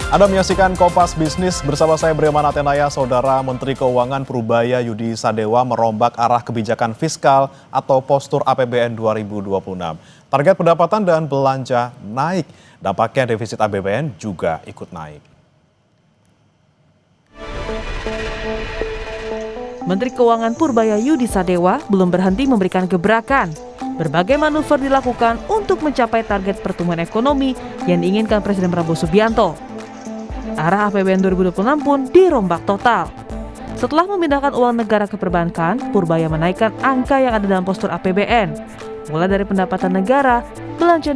Anda menyaksikan Kompas Bisnis bersama saya Breman Atenaya. Saudara Menteri Keuangan Purubaya Yudi Sadewa merombak arah kebijakan fiskal atau postur APBN 2026. Target pendapatan dan belanja naik, dampaknya defisit APBN juga ikut naik. Menteri Keuangan Purubaya Yudi Sadewa belum berhenti memberikan gebrakan. Berbagai manuver dilakukan untuk mencapai target pertumbuhan ekonomi yang diinginkan Presiden Prabowo Subianto. Arah APBN 2026 pun dirombak total. Setelah memindahkan uang negara ke perbankan, Purubaya menaikkan angka yang ada dalam postur APBN, mulai dari pendapatan negara, belanja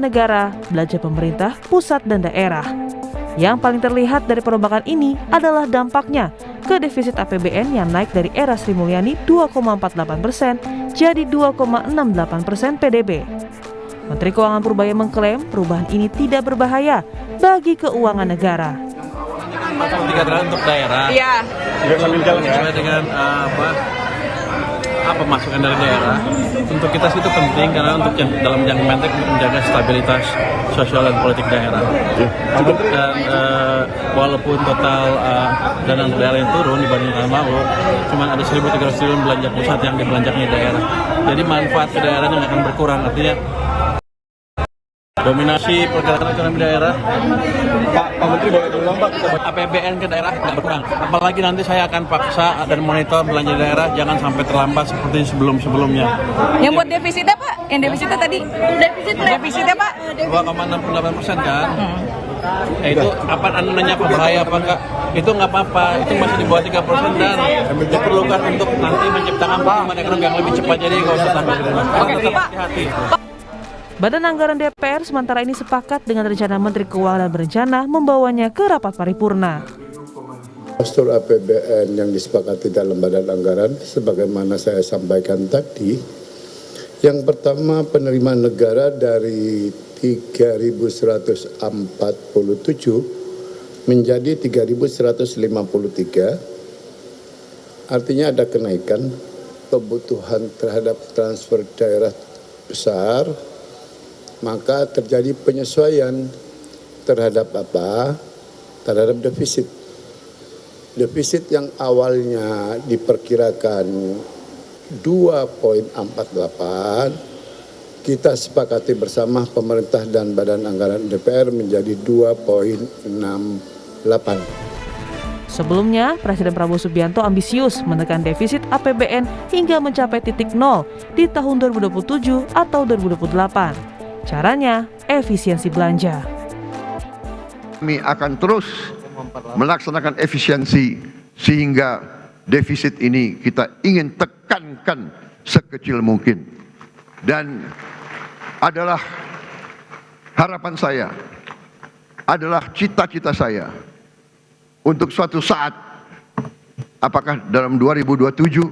pemerintah, pusat dan daerah. Yang paling terlihat dari perombakan ini adalah dampaknya ke defisit APBN yang naik dari era Sri Mulyani 2,48% jadi 2,68% PDB. Menteri Keuangan Purubaya mengklaim perubahan ini tidak berbahaya bagi keuangan negara. 43 triliun untuk daerah. Iya. Sesuai dengan apa masukan dari daerah. Untuk kita sih itu penting karena untuk dalam jangka pendek untuk menjaga stabilitas sosial dan politik daerah. Dan walaupun total dana untuk daerah yang turun dibanding tahun lalu, cuma ada 1.300 triliun belanja pusat yang dibelanjakan di daerah. Jadi manfaat ke daerahnya nggak akan berkurang. Artinya dominasi pergerakan ekonomi daerah. Pak Menteri boleh diulang Pak, APBN ke daerah nggak berkurang. Apalagi nanti saya akan paksa dan monitor belanja daerah jangan sampai terlambat seperti sebelum-sebelumnya. Yang buat defisitnya Pak? Yang defisitnya tadi? Defisitnya Pak? 2,68% kan? Itu apa nanya apa bahaya apa enggak? Itu nggak apa-apa, itu masih di bawah 3% dan diperlukan untuk nanti menciptakan pertumbuhan ekonomi yang lebih cepat, jadi nggak usah tambah. Tetap hati-hati. Badan Anggaran DPR sementara ini sepakat dengan rencana Menteri Keuangan dan berencana membawanya ke rapat paripurna. Postur APBN yang disepakati dalam Badan Anggaran, sebagaimana saya sampaikan tadi, yang pertama penerimaan negara dari 3.147 menjadi 3.153, artinya ada kenaikan. Kebutuhan terhadap transfer daerah besar, maka terjadi penyesuaian terhadap apa? Terhadap defisit. Defisit yang awalnya diperkirakan 2,48, kita sepakati bersama pemerintah dan Badan Anggaran DPR menjadi 2,68. Sebelumnya, Presiden Prabowo Subianto ambisius menekan defisit APBN hingga mencapai titik nol di tahun 2027 atau 2028. Caranya, efisiensi belanja. Kami akan terus melaksanakan efisiensi sehingga defisit ini kita ingin tekankan sekecil mungkin. Dan adalah harapan saya, adalah cita-cita saya untuk suatu saat, apakah dalam 2027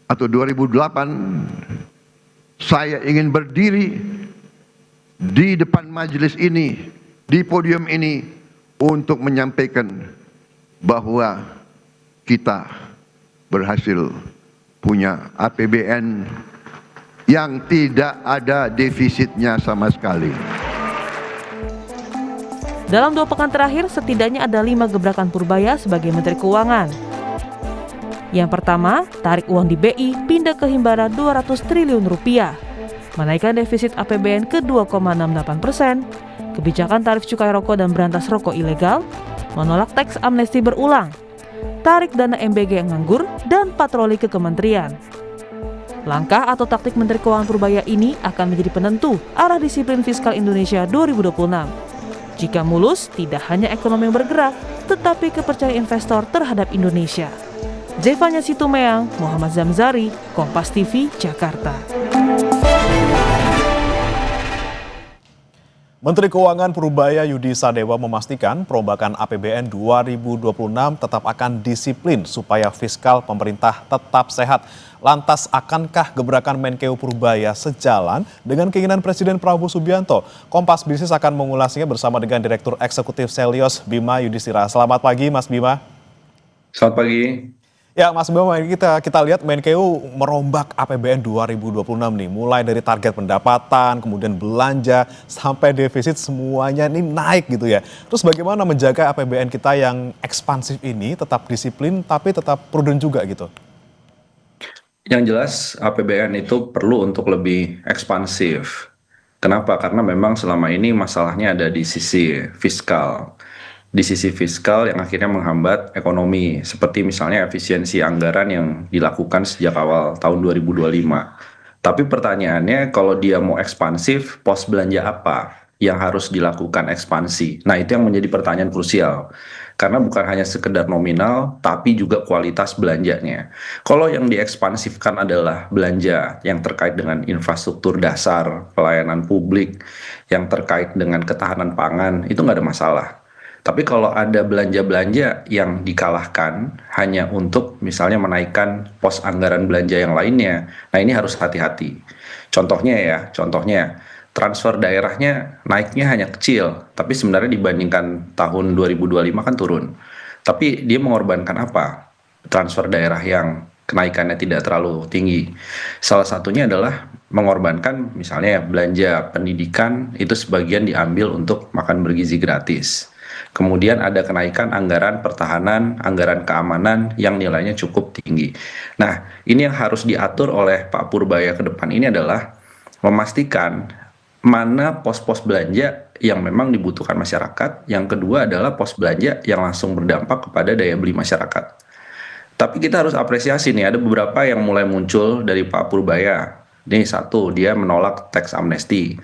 atau 2028, saya ingin berdiri di depan majelis ini, di podium ini, untuk menyampaikan bahwa kita berhasil punya APBN yang tidak ada defisitnya sama sekali. Dalam 2 pekan terakhir, setidaknya ada 5 gebrakan Purubaya sebagai Menteri Keuangan. Yang pertama, tarik uang di BI pindah ke Himbara 200 triliun rupiah, menaikkan defisit APBN ke 2,68%, kebijakan tarif cukai rokok dan berantas rokok ilegal, menolak teks amnesti berulang, tarik dana MBG yang nganggur, dan patroli ke kementerian. Langkah atau taktik Menteri Keuangan Purubaya ini akan menjadi penentu arah disiplin fiskal Indonesia 2026. Jika mulus, tidak hanya ekonomi yang bergerak, tetapi kepercayaan investor terhadap Indonesia. Zevanya Situmeang, Muhammad Zamzari, Kompas TV, Jakarta. Menteri Keuangan Purubaya Yudi Sadewa memastikan perombakan APBN 2026 tetap akan disiplin supaya fiskal pemerintah tetap sehat. Lantas akankah gebrakan Menkeu Purubaya sejalan dengan keinginan Presiden Prabowo Subianto? Kompas Bisnis akan mengulasnya bersama dengan Direktur Eksekutif Selyos Bima Yudhistira. Selamat pagi Mas Bima. Selamat pagi. Ya, Mas Bima, ini kita lihat Menkeu merombak APBN 2026 nih, mulai dari target pendapatan, kemudian belanja, sampai defisit semuanya ini naik gitu ya. Terus bagaimana menjaga APBN kita yang ekspansif ini tetap disiplin tapi tetap prudent juga gitu? Yang jelas APBN itu perlu untuk lebih ekspansif. Kenapa? Karena memang selama ini masalahnya ada di sisi fiskal. Di sisi fiskal yang akhirnya menghambat ekonomi, seperti misalnya efisiensi anggaran yang dilakukan sejak awal tahun 2025. Tapi pertanyaannya, kalau dia mau ekspansif, pos belanja apa yang harus dilakukan ekspansi? Nah, itu yang menjadi pertanyaan krusial. Karena bukan hanya sekedar nominal, tapi juga kualitas belanjanya. Kalau yang diekspansifkan adalah belanja yang terkait dengan infrastruktur dasar, pelayanan publik, yang terkait dengan ketahanan pangan, itu nggak ada masalah. Tapi kalau ada belanja-belanja yang dikalahkan hanya untuk misalnya menaikkan pos anggaran belanja yang lainnya, nah ini harus hati-hati. Contohnya transfer daerahnya naiknya hanya kecil, tapi sebenarnya dibandingkan tahun 2025 kan turun. Tapi dia mengorbankan apa? Transfer daerah yang kenaikannya tidak terlalu tinggi. Salah satunya adalah mengorbankan misalnya belanja pendidikan itu sebagian diambil untuk makan bergizi gratis. Kemudian ada kenaikan anggaran pertahanan, anggaran keamanan yang nilainya cukup tinggi. Nah, ini yang harus diatur oleh Pak Purbaya ke depan ini adalah memastikan mana pos-pos belanja yang memang dibutuhkan masyarakat. Yang kedua adalah pos belanja yang langsung berdampak kepada daya beli masyarakat. Tapi kita harus apresiasi nih, ada beberapa yang mulai muncul dari Pak Purbaya. Ini satu, dia menolak tax amnesty.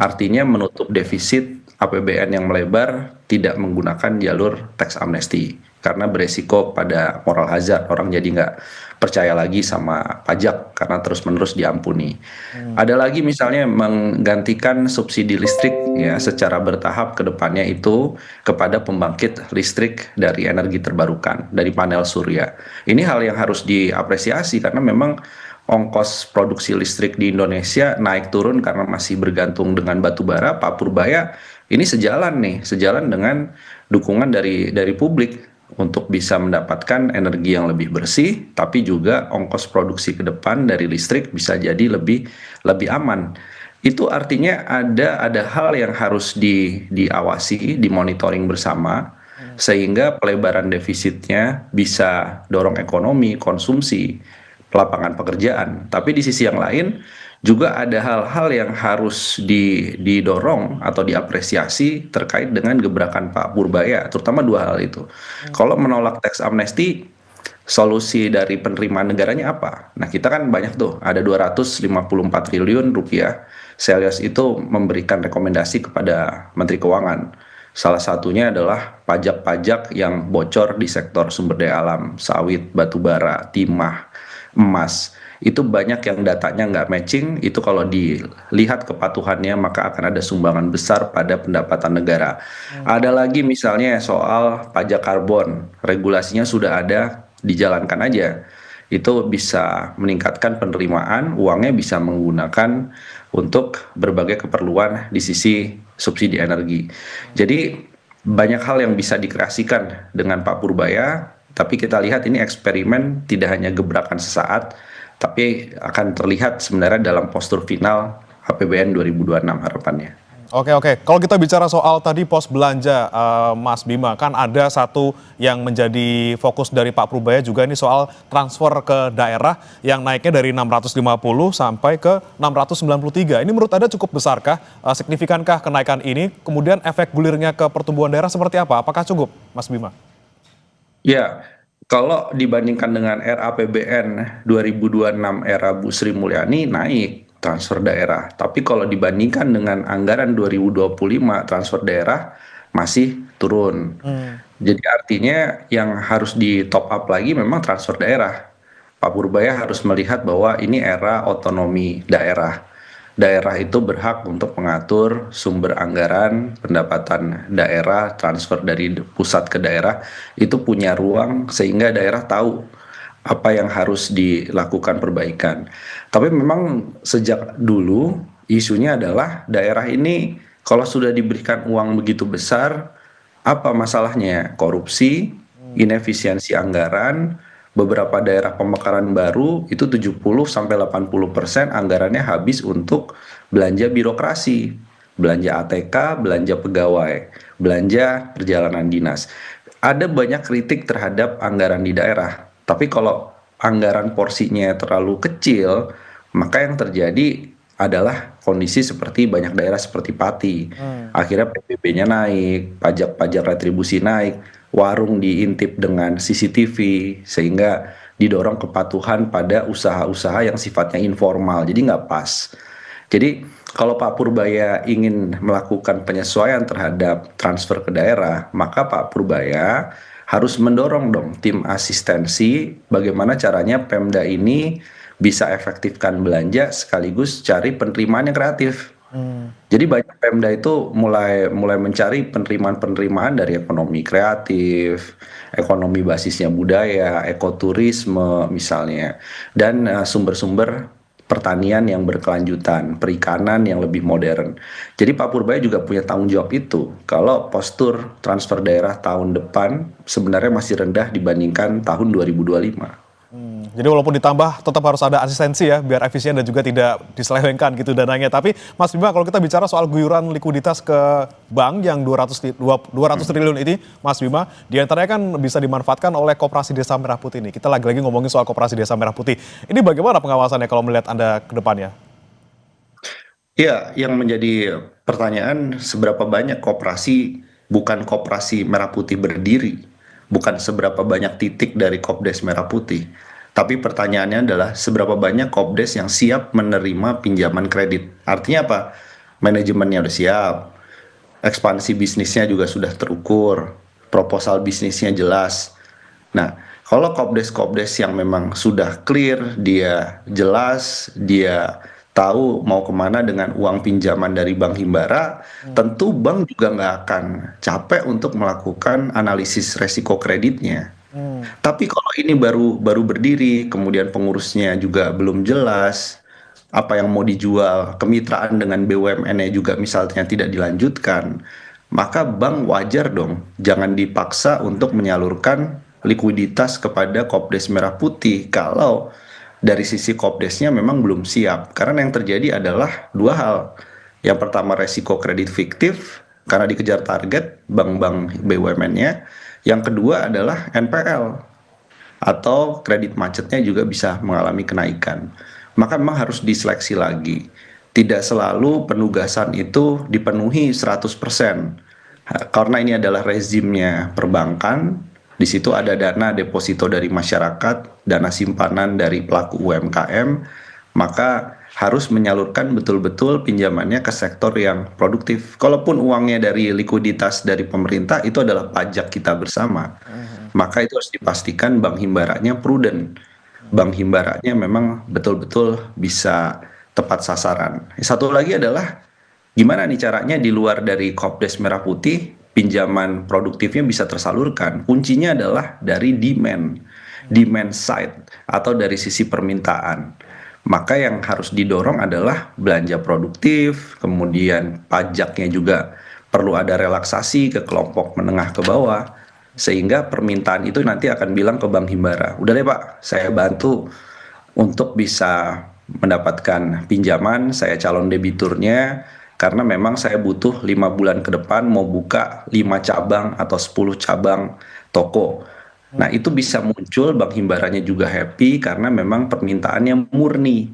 Artinya menutup defisit APBN yang melebar, tidak menggunakan jalur tax amnesty. Karena beresiko pada moral hazard, orang jadi nggak percaya lagi sama pajak karena terus-menerus diampuni. Ada lagi misalnya menggantikan subsidi listrik ya secara bertahap ke depannya itu kepada pembangkit listrik dari energi terbarukan, dari panel surya. Ini hal yang harus diapresiasi karena memang ongkos produksi listrik di Indonesia naik turun karena masih bergantung dengan batu bara. Pak Purbaya ini sejalan dengan dukungan dari publik untuk bisa mendapatkan energi yang lebih bersih, tapi juga ongkos produksi ke depan dari listrik bisa jadi lebih aman. Itu artinya ada hal yang harus diawasi, dimonitoring bersama, sehingga pelebaran defisitnya bisa dorong ekonomi, konsumsi, lapangan pekerjaan. Tapi di sisi yang lain juga ada hal-hal yang harus didorong atau diapresiasi terkait dengan gebrakan Pak Purbaya, terutama dua hal itu. Kalau menolak tax amnesty, solusi dari penerimaan negaranya apa? Nah, kita kan banyak tuh, ada 254 triliun rupiah. Selyos itu memberikan rekomendasi kepada Menteri Keuangan. Salah satunya adalah pajak-pajak yang bocor di sektor sumber daya alam, sawit, batu bara, timah, emas. Itu banyak yang datanya nggak matching, itu kalau dilihat kepatuhannya maka akan ada sumbangan besar pada pendapatan negara. Ada lagi misalnya soal pajak karbon, regulasinya sudah ada, dijalankan aja. Itu bisa meningkatkan penerimaan, uangnya bisa menggunakan untuk berbagai keperluan di sisi subsidi energi. Jadi banyak hal yang bisa dikreasikan dengan Pak Purbaya, tapi kita lihat ini eksperimen tidak hanya gebrakan sesaat, tapi akan terlihat sebenarnya dalam postur final APBN 2026 harapannya. Oke. Kalau kita bicara soal tadi pos belanja, Mas Bima, kan ada satu yang menjadi fokus dari Pak Purbaya juga ini soal transfer ke daerah yang naiknya dari 650 sampai ke 693. Ini menurut Anda cukup besarkah? Signifikankah kenaikan ini? Kemudian efek gulirnya ke pertumbuhan daerah seperti apa? Apakah cukup, Mas Bima? Ya, kalau dibandingkan dengan RAPBN 2026 era Bu Sri Mulyani naik transfer daerah. Tapi kalau dibandingkan dengan anggaran 2025 transfer daerah masih turun. Jadi artinya yang harus di top up lagi memang transfer daerah. Pak Purbaya harus melihat bahwa ini era otonomi daerah. Daerah itu berhak untuk mengatur sumber anggaran, pendapatan daerah, transfer dari pusat ke daerah, itu punya ruang sehingga daerah tahu apa yang harus dilakukan perbaikan. Tapi memang sejak dulu isunya adalah daerah ini kalau sudah diberikan uang begitu besar, apa masalahnya? Korupsi, inefisiensi anggaran, beberapa daerah pemekaran baru itu 70-80% anggarannya habis untuk belanja birokrasi, belanja ATK, belanja pegawai, belanja perjalanan dinas. Ada banyak kritik terhadap anggaran di daerah, tapi kalau anggaran porsinya terlalu kecil, maka yang terjadi adalah kondisi seperti banyak daerah seperti Pati. Akhirnya PBB-nya naik, pajak-pajak retribusi naik, warung diintip dengan CCTV, sehingga didorong kepatuhan pada usaha-usaha yang sifatnya informal, jadi nggak pas. Jadi kalau Pak Purbaya ingin melakukan penyesuaian terhadap transfer ke daerah, maka Pak Purbaya harus mendorong dong tim asistensi bagaimana caranya Pemda ini bisa efektifkan belanja sekaligus cari penerimaan yang kreatif. Jadi banyak Pemda itu mulai mencari penerimaan dari ekonomi kreatif, ekonomi basisnya budaya, ekoturisme misalnya, dan sumber-sumber pertanian yang berkelanjutan, perikanan yang lebih modern. Jadi Pak Purbaya juga punya tanggung jawab itu. Kalau postur transfer daerah tahun depan sebenarnya masih rendah dibandingkan tahun 2025. Jadi walaupun ditambah tetap harus ada asistensi ya biar efisien dan juga tidak diselewengkan gitu dananya. Tapi Mas Bima, kalau kita bicara soal guyuran likuiditas ke bank yang 200 triliun ini, Mas Bima, diantaranya kan bisa dimanfaatkan oleh Koperasi Desa Merah Putih ini. Kita lagi-lagi ngomongin soal Koperasi Desa Merah Putih. Ini bagaimana pengawasannya kalau melihat Anda ke depannya? Ya, yang menjadi pertanyaan seberapa banyak koperasi, bukan Koperasi Merah Putih berdiri, bukan seberapa banyak titik dari Kopdes Merah Putih. Tapi pertanyaannya adalah seberapa banyak Kopdes yang siap menerima pinjaman kredit. Artinya apa? Manajemennya udah siap, ekspansi bisnisnya juga sudah terukur, proposal bisnisnya jelas. Nah, kalau Kopdes-Kopdes yang memang sudah clear, dia jelas, dia tahu mau kemana dengan uang pinjaman dari Bank Himbara, tentu bank juga nggak akan capek untuk melakukan analisis resiko kreditnya. Tapi kalau ini baru berdiri, kemudian pengurusnya juga belum jelas, apa yang mau dijual, kemitraan dengan BUMN-nya juga misalnya tidak dilanjutkan, maka bank wajar dong, jangan dipaksa untuk menyalurkan likuiditas kepada Kopdes Merah Putih kalau dari sisi Kopdesnya memang belum siap. Karena yang terjadi adalah dua hal. Yang pertama resiko kredit fiktif karena dikejar target bank-bank BUMN-nya. Yang kedua adalah NPL atau kredit macetnya juga bisa mengalami kenaikan. Maka memang harus diseleksi lagi. Tidak selalu penugasan itu dipenuhi 100%. Karena ini adalah rezimnya perbankan, di situ ada dana deposito dari masyarakat, dana simpanan dari pelaku UMKM, maka harus menyalurkan betul-betul pinjamannya ke sektor yang produktif. Kalaupun uangnya dari likuiditas dari pemerintah, itu adalah pajak kita bersama. Maka itu harus dipastikan Bank Himbaranya prudent. Bank Himbaranya memang betul-betul bisa tepat sasaran. Satu lagi adalah, gimana nih caranya di luar dari Kopdes Merah Putih, pinjaman produktifnya bisa tersalurkan. Kuncinya adalah dari demand side atau dari sisi permintaan. Maka yang harus didorong adalah belanja produktif, kemudian pajaknya juga perlu ada relaksasi ke kelompok menengah ke bawah, sehingga permintaan itu nanti akan bilang ke Bank Himbara, udah deh Pak, saya bantu untuk bisa mendapatkan pinjaman, saya calon debiturnya, karena memang saya butuh 5 bulan ke depan mau buka 5 cabang atau 10 cabang toko. Nah itu bisa muncul, Bank Himbaranya juga happy karena memang permintaannya murni,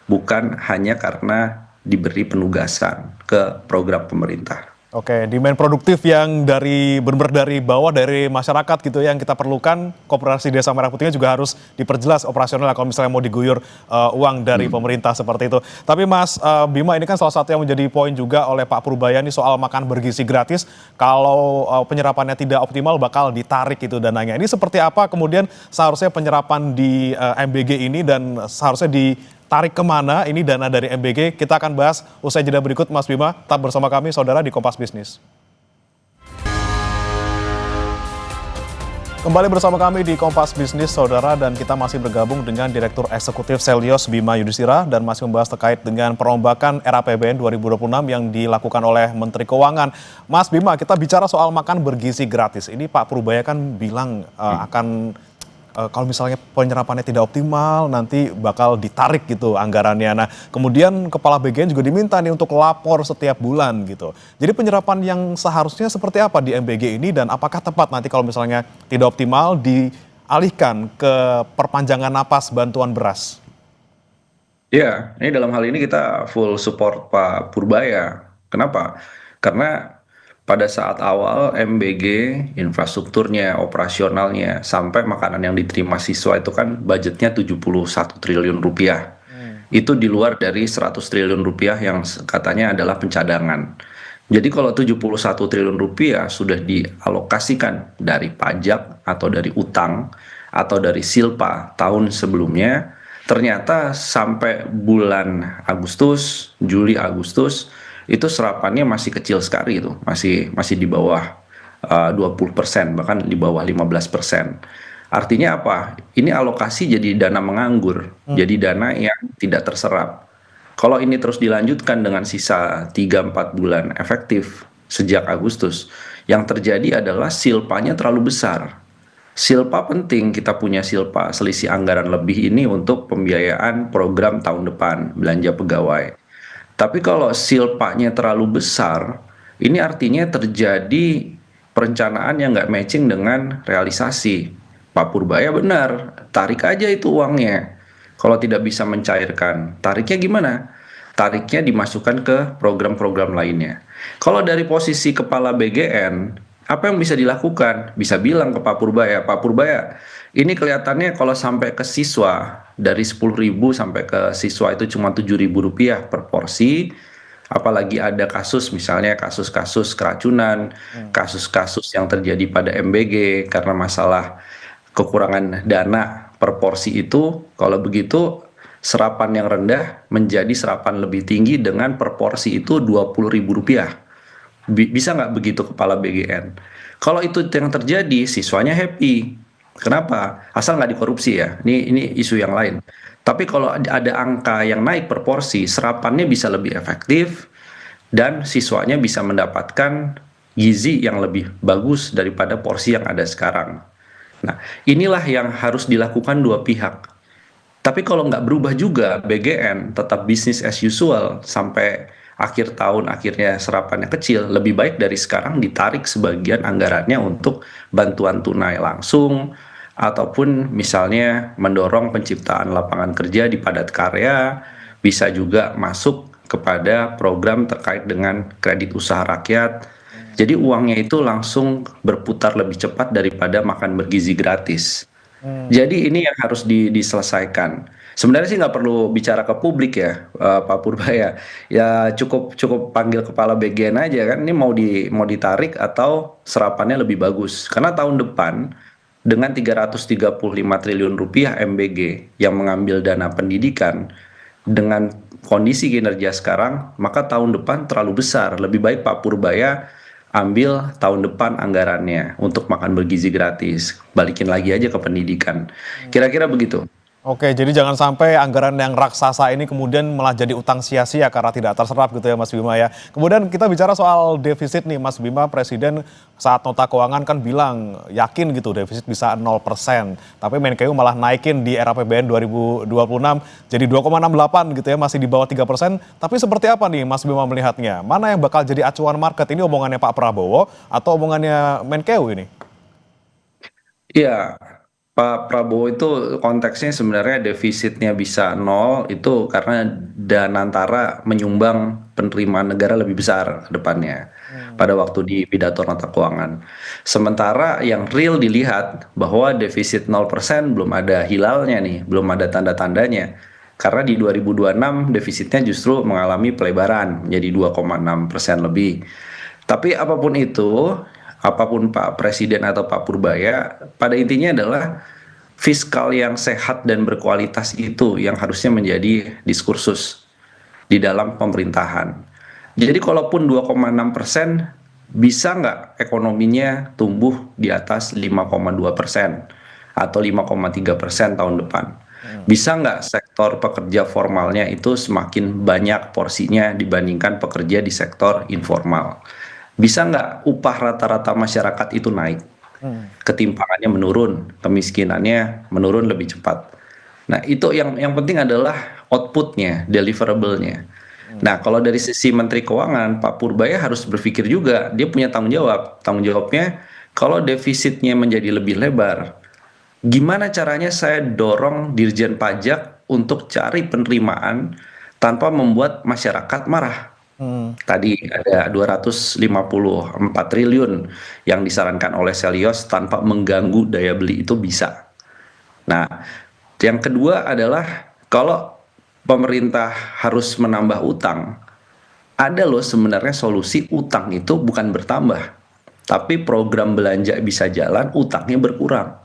bukan hanya karena diberi penugasan ke program pemerintah. Oke, demand produktif yang benar-benar dari bawah, dari masyarakat gitu ya, yang kita perlukan. Koperasi Desa Merah Putihnya juga harus diperjelas operasional kalau misalnya mau diguyur uang dari pemerintah seperti itu. Tapi Mas Bima, ini kan salah satu yang menjadi poin juga oleh Pak Purbaya nih soal makan bergizi gratis. Kalau penyerapannya tidak optimal bakal ditarik itu dananya. Ini seperti apa kemudian seharusnya penyerapan di MBG ini dan seharusnya ditarik kemana ini dana dari MBG? Kita akan bahas usai jeda berikut, Mas Bima. Tetap bersama kami, saudara, di Kompas Bisnis. Kembali bersama kami di Kompas Bisnis, saudara, dan kita masih bergabung dengan Direktur Eksekutif Selyos Bima Yudhistira dan masih membahas terkait dengan perombakan RAPBN 2026 yang dilakukan oleh Menteri Keuangan. Mas Bima, kita bicara soal makan bergizi gratis. Ini Pak Purbaya kan bilang akan kalau misalnya penyerapannya tidak optimal nanti bakal ditarik gitu anggarannya. Nah kemudian Kepala BGN juga diminta nih untuk lapor setiap bulan gitu. Jadi penyerapan yang seharusnya seperti apa di MBG ini dan apakah tepat nanti kalau misalnya tidak optimal dialihkan ke perpanjangan napas bantuan beras? Ya, ini dalam hal ini kita full support Pak Purbaya. Kenapa? Karena pada saat awal MBG, infrastrukturnya, operasionalnya, sampai makanan yang diterima siswa itu kan budgetnya 71 triliun rupiah. Itu di luar dari 100 triliun rupiah yang katanya adalah pencadangan. Jadi kalau 71 triliun rupiah sudah dialokasikan dari pajak atau dari utang atau dari silpa tahun sebelumnya, ternyata sampai bulan Agustus, Juli Agustus itu serapannya masih kecil sekali itu, masih di bawah 20%, bahkan di bawah 15%. Artinya apa? Ini alokasi jadi dana menganggur, jadi dana yang tidak terserap. Kalau ini terus dilanjutkan dengan sisa 3-4 bulan efektif sejak Agustus, yang terjadi adalah silpanya terlalu besar. Silpa penting, kita punya silpa selisih anggaran lebih ini untuk pembiayaan program tahun depan, belanja pegawai. Tapi kalau silpanya terlalu besar, ini artinya terjadi perencanaan yang nggak matching dengan realisasi. Pak Purbaya benar, tarik aja itu uangnya. Kalau tidak bisa mencairkan, tariknya gimana? Tariknya dimasukkan ke program-program lainnya. Kalau dari posisi Kepala BGN, apa yang bisa dilakukan? Bisa bilang ke Pak Purbaya, ini kelihatannya kalau sampai ke siswa, dari 10.000 sampai ke siswa itu cuma 7.000 rupiah per porsi, apalagi ada kasus misalnya kasus-kasus keracunan, kasus-kasus yang terjadi pada MBG karena masalah kekurangan dana per porsi itu, kalau begitu serapan yang rendah menjadi serapan lebih tinggi dengan per porsi itu 20.000 rupiah. Bisa nggak begitu Kepala BGN? Kalau itu yang terjadi, siswanya happy. Kenapa? Asal nggak dikorupsi ya. Ini isu yang lain. Tapi kalau ada angka yang naik per porsi, serapannya bisa lebih efektif dan siswanya bisa mendapatkan gizi yang lebih bagus daripada porsi yang ada sekarang. Nah, inilah yang harus dilakukan dua pihak. Tapi kalau nggak berubah juga, BGN tetap bisnis as usual sampai akhir tahun akhirnya serapannya kecil, lebih baik dari sekarang ditarik sebagian anggarannya untuk bantuan tunai langsung ataupun misalnya mendorong penciptaan lapangan kerja di padat karya, bisa juga masuk kepada program terkait dengan kredit usaha rakyat. Jadi uangnya itu langsung berputar lebih cepat daripada makan bergizi gratis. Jadi ini yang harus diselesaikan. Sebenarnya sih nggak perlu bicara ke publik ya, Pak Purbaya. Ya cukup panggil Kepala BGN aja kan. Ini mau ditarik atau serapannya lebih bagus. Karena tahun depan dengan 335 triliun rupiah MBG yang mengambil dana pendidikan dengan kondisi kinerja sekarang, maka tahun depan terlalu besar. Lebih baik Pak Purbaya ambil tahun depan anggarannya untuk makan bergizi gratis. Balikin lagi aja ke pendidikan. Kira-kira begitu. Oke, jadi jangan sampai anggaran yang raksasa ini kemudian malah jadi utang sia-sia karena tidak terserap gitu ya Mas Bima ya. Kemudian kita bicara soal defisit nih Mas Bima, Presiden saat nota keuangan kan bilang yakin gitu defisit bisa 0%. Tapi Menkeu malah naikin di RAPBN 2026 jadi 2,68 gitu ya, masih di bawah 3%. Tapi seperti apa nih Mas Bima melihatnya? Mana yang bakal jadi acuan market? Ini omongannya Pak Prabowo atau omongannya Menkeu ini? Iya, Pak Prabowo itu konteksnya sebenarnya defisitnya bisa nol itu karena Danantara menyumbang penerimaan negara lebih besar ke depannya pada waktu di pidato nota keuangan. Sementara yang real dilihat bahwa defisit 0% belum ada hilalnya nih, belum ada tanda-tandanya. Karena di 2026 defisitnya justru mengalami pelebaran menjadi 2,6% lebih. Tapi apapun itu, apapun Pak Presiden atau Pak Purbaya, pada intinya adalah fiskal yang sehat dan berkualitas itu yang harusnya menjadi diskursus di dalam pemerintahan. Jadi kalaupun 2,6%, bisa nggak ekonominya tumbuh di atas 5,2% atau 5,3% tahun depan? Bisa nggak sektor pekerja formalnya itu semakin banyak porsinya dibandingkan pekerja di sektor informal? Bisa nggak upah rata-rata masyarakat itu naik? ketimpangannya menurun, kemiskinannya menurun lebih cepat. Nah, itu yang penting adalah outputnya, deliverable-nya. Nah, kalau dari sisi Menteri Keuangan, Pak Purbaya harus berpikir juga, dia punya tanggung jawab. Tanggung jawabnya, kalau defisitnya menjadi lebih lebar, gimana caranya saya dorong Dirjen Pajak untuk cari penerimaan tanpa membuat masyarakat marah? Tadi ada 254 triliun yang disarankan oleh Selyos tanpa mengganggu daya beli itu bisa. Nah, yang kedua adalah kalau pemerintah harus menambah utang, ada loh sebenarnya solusi utang itu bukan bertambah, tapi program belanja bisa jalan, utangnya berkurang.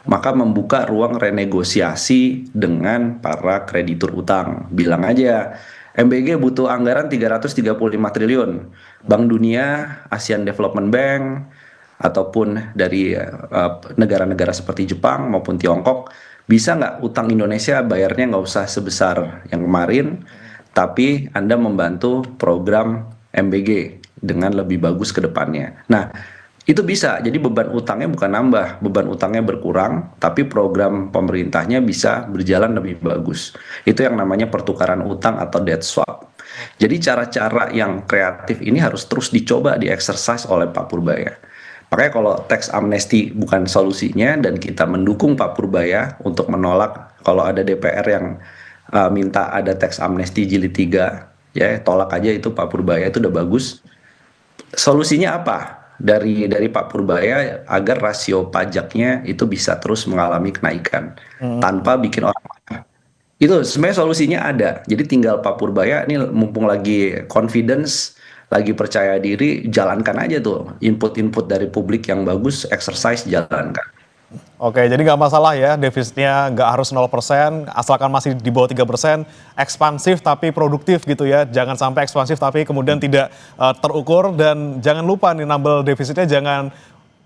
Maka membuka ruang renegosiasi dengan para kreditur utang. Bilang aja, MBG butuh anggaran 335 triliun. Bank Dunia, ASEAN Development Bank, ataupun dari negara-negara seperti Jepang maupun Tiongkok, bisa nggak utang Indonesia bayarnya nggak usah sebesar yang kemarin, tapi Anda membantu program MBG dengan lebih bagus ke depannya. Nah, itu bisa, jadi beban utangnya bukan nambah, beban utangnya berkurang, tapi program pemerintahnya bisa berjalan lebih bagus. Itu yang namanya pertukaran utang atau debt swap. Jadi cara-cara yang kreatif ini harus terus dicoba, di-exercise oleh Pak Purbaya. Makanya kalau tax amnesty bukan solusinya dan kita mendukung Pak Purbaya untuk menolak kalau ada DPR yang minta ada tax amnesty jilid 3, ya tolak aja itu Pak Purbaya, itu udah bagus. Solusinya apa? Dari Pak Purbaya agar rasio pajaknya itu bisa terus mengalami kenaikan tanpa bikin orang marah. Itu sebenarnya solusinya ada. Jadi tinggal Pak Purbaya ini mumpung lagi confidence, lagi percaya diri, jalankan aja tuh input-input dari publik yang bagus, exercise jalankan. Oke, jadi nggak masalah ya defisitnya nggak harus 0%, asalkan masih di bawah 3%, ekspansif tapi produktif gitu ya. Jangan sampai ekspansif tapi kemudian tidak terukur, dan jangan lupa nih nambel defisitnya jangan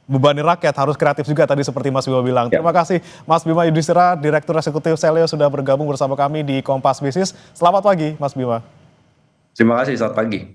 bebani rakyat, harus kreatif juga tadi seperti Mas Bima bilang. Terima kasih Mas Bima Yudhistira, Direktur Eksekutif Selyos sudah bergabung bersama kami di Kompas Bisnis. Selamat pagi Mas Bima. Terima kasih, selamat pagi.